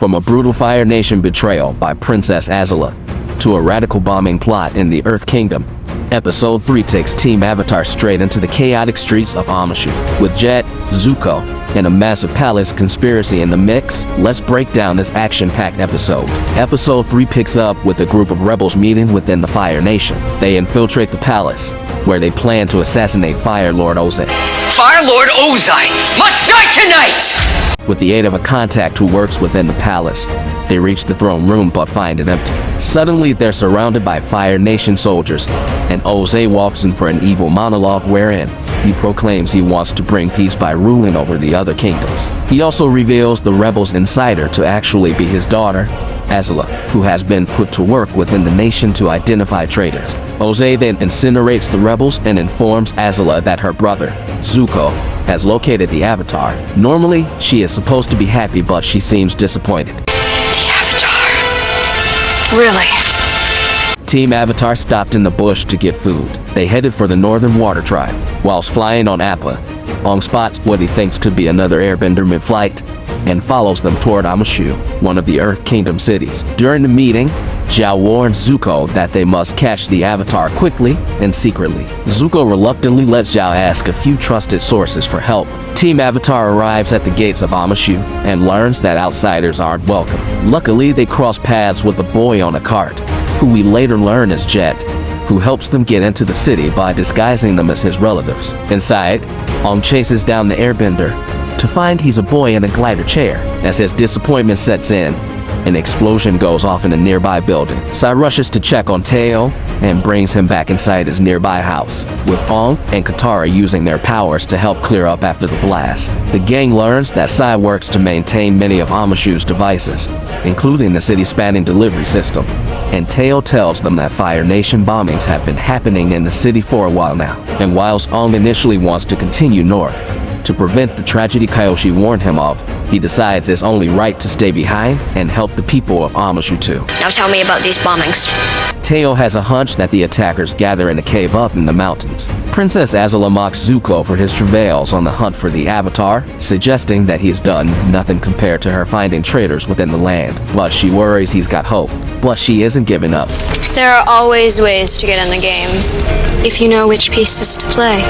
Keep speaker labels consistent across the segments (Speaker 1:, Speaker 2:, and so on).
Speaker 1: From a brutal Fire Nation betrayal by Princess Azula to a radical bombing plot in the Earth Kingdom, Episode 3 takes Team Avatar straight into the chaotic streets of Omashu. With Jet, Zuko, and a massive palace conspiracy in the mix, let's break down this action-packed episode. Episode 3 picks up with a group of rebels meeting within the Fire Nation. They infiltrate the palace, where they plan to assassinate Fire Lord Ozai.
Speaker 2: Fire Lord Ozai must die tonight!
Speaker 1: With the aid of a contact who works within the palace, they reach the throne room but find it empty. Suddenly, they're surrounded by Fire Nation soldiers, and Ozai walks in for an evil monologue wherein he proclaims he wants to bring peace by ruling over the other kingdoms. He also reveals the rebels' insider to actually be his daughter, Azula, who has been put to work within the nation to identify traitors. Ozai then incinerates the rebels and informs Azula that her brother, Zuko, has located the Avatar. Normally, she is supposed to be happy, but she seems disappointed.
Speaker 3: The Avatar? Really?
Speaker 1: Team Avatar stopped in the bush to get food. They headed for the Northern Water Tribe. Whilst flying on Appa, Aang spots what he thinks could be another Airbender mid-flight and follows them toward Omashu, one of the Earth Kingdom cities. During the meeting, Zhao warns Zuko that they must catch the Avatar quickly and secretly. Zuko reluctantly lets Zhao ask a few trusted sources for help. Team Avatar arrives at the gates of Omashu and learns that outsiders aren't welcome. Luckily, they cross paths with a boy on a cart, who we later learn is Jet, who helps them get into the city by disguising them as his relatives. Inside, Aang chases down the Airbender to find he's a boy in a glider chair. As his disappointment sets in, an explosion goes off in a nearby building. Sai rushes to check on Teo and brings him back inside his nearby house, with Aang and Katara using their powers to help clear up after the blast. The gang learns that Sai works to maintain many of Amashu's devices, including the city-spanning delivery system, and Teo tells them that Fire Nation bombings have been happening in the city for a while now. And whilst Aang initially wants to continue north to prevent the tragedy Kyoshi warned him of, he decides it's only right to stay behind and help the people of Omashu too.
Speaker 3: Now tell me about these bombings.
Speaker 1: Teo has a hunch that the attackers gather in a cave up in the mountains. Princess Azula mocks Zuko for his travails on the hunt for the Avatar, suggesting that he's done nothing compared to her finding traitors within the land. But she worries he's got hope, but she isn't giving up.
Speaker 3: There are always ways to get in the game, if you know which pieces to play.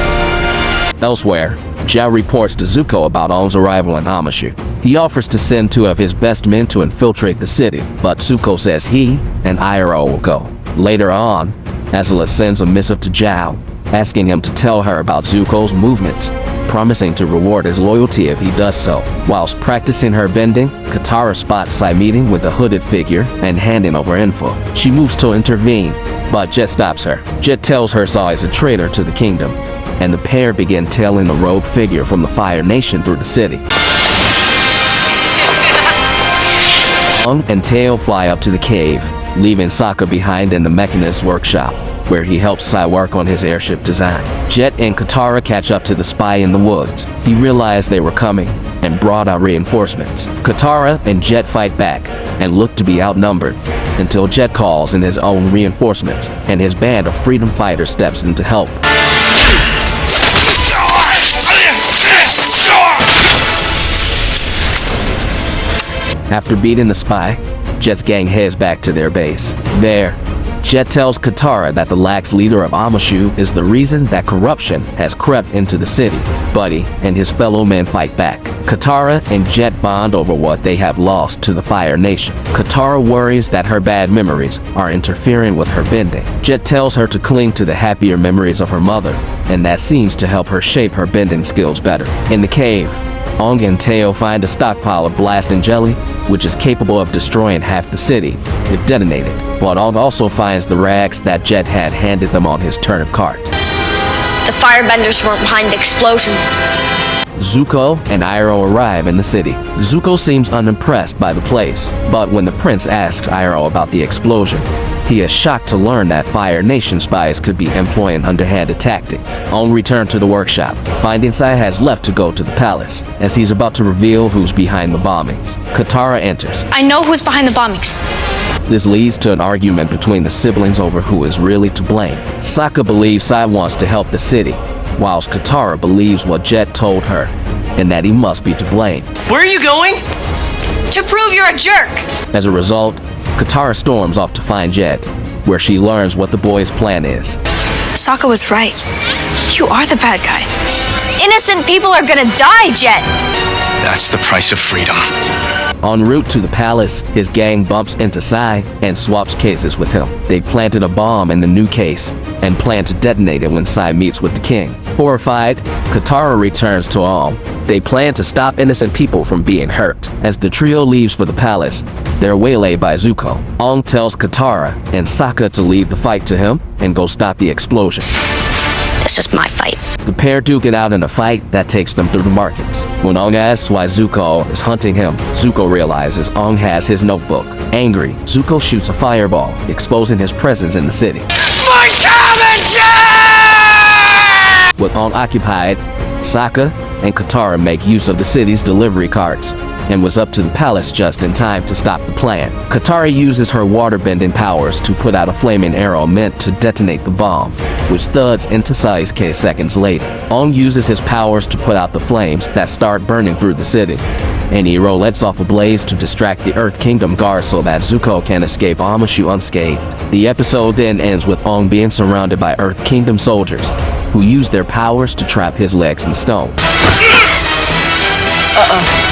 Speaker 1: Elsewhere, Zhao reports to Zuko about Aang's arrival in Omashu. He offers to send 2 of his best men to infiltrate the city, but Zuko says he and Iroh will go. Later on, Azula sends a missive to Zhao, asking him to tell her about Zuko's movements, promising to reward his loyalty if he does so. Whilst practicing her bending, Katara spots Sai meeting with a hooded figure and handing over info. She moves to intervene, but Jet stops her. Jet tells her Sai is a traitor to the kingdom, and the pair begin tailing the rogue figure from the Fire Nation through the city. Aang and Teo fly up to the cave, leaving Sokka behind in the Mechanist workshop, where he helps Sai work on his airship design. Jet and Katara catch up to the spy in the woods. He realized they were coming and brought out reinforcements. Katara and Jet fight back and look to be outnumbered, until Jet calls in his own reinforcements, and his band of freedom fighters steps in to help. After beating the spy, Jet's gang heads back to their base. There, Jet tells Katara that the lax leader of Omashu is the reason that corruption has crept into the city. Buddy and his fellow men fight back. Katara and Jet bond over what they have lost to the Fire Nation. Katara worries that her bad memories are interfering with her bending. Jet tells her to cling to the happier memories of her mother, and that seems to help her shape her bending skills better. In the cave, Aang and Teo find a stockpile of blasting jelly, which is capable of destroying half the city if detonated. But Aang also finds the rags that Jet had handed them on his turnip cart.
Speaker 3: The firebenders weren't behind the explosion.
Speaker 1: Zuko and Iroh arrive in the city. Zuko seems unimpressed by the place, but when the prince asks Iroh about the explosion, he is shocked to learn that Fire Nation spies could be employing underhanded tactics. Aang returns to the workshop, finding Sai has left to go to the palace, as he's about to reveal who's behind the bombings. Katara enters.
Speaker 4: I know who's behind the bombings.
Speaker 1: This leads to an argument between the siblings over who is really to blame. Sokka believes Sai wants to help the city, whilst Katara believes what Jet told her, and that he must be to blame.
Speaker 2: Where are you going?
Speaker 3: To prove you're a jerk!
Speaker 1: As a result, Katara storms off to find Jet, where she learns what the boys' plan is.
Speaker 3: Sokka was right. You are the bad guy. Innocent people are gonna die, Jet!
Speaker 4: That's the price of freedom.
Speaker 1: En route to the palace, his gang bumps into Sai and swaps cases with him. They planted a bomb in the new case and plan to detonate it when Sai meets with the king. Horrified, Katara returns to Aang. They plan to stop innocent people from being hurt. As the trio leaves for the palace, they're waylaid by Zuko. Aang tells Katara and Sokka to leave the fight to him and go stop the explosion.
Speaker 3: This is my fight.
Speaker 1: The pair duke it out in a fight that takes them through the markets. When Aang asks why Zuko is hunting him, Zuko realizes Aang has his notebook. Angry, Zuko shoots a fireball, exposing his presence in the city.
Speaker 2: My commentary!
Speaker 1: With Aang occupied, Sokka and Katara make use of the city's delivery carts and was up to the palace just in time to stop the plan. Katara uses her waterbending powers to put out a flaming arrow meant to detonate the bomb, which thuds into Sai's case seconds later. Aang uses his powers to put out the flames that start burning through the city, and Iroh lets off a blaze to distract the Earth Kingdom guards so that Zuko can escape Omashu unscathed. The episode then ends with Aang being surrounded by Earth Kingdom soldiers, who use their powers to trap his legs in stone.
Speaker 3: Uh-oh.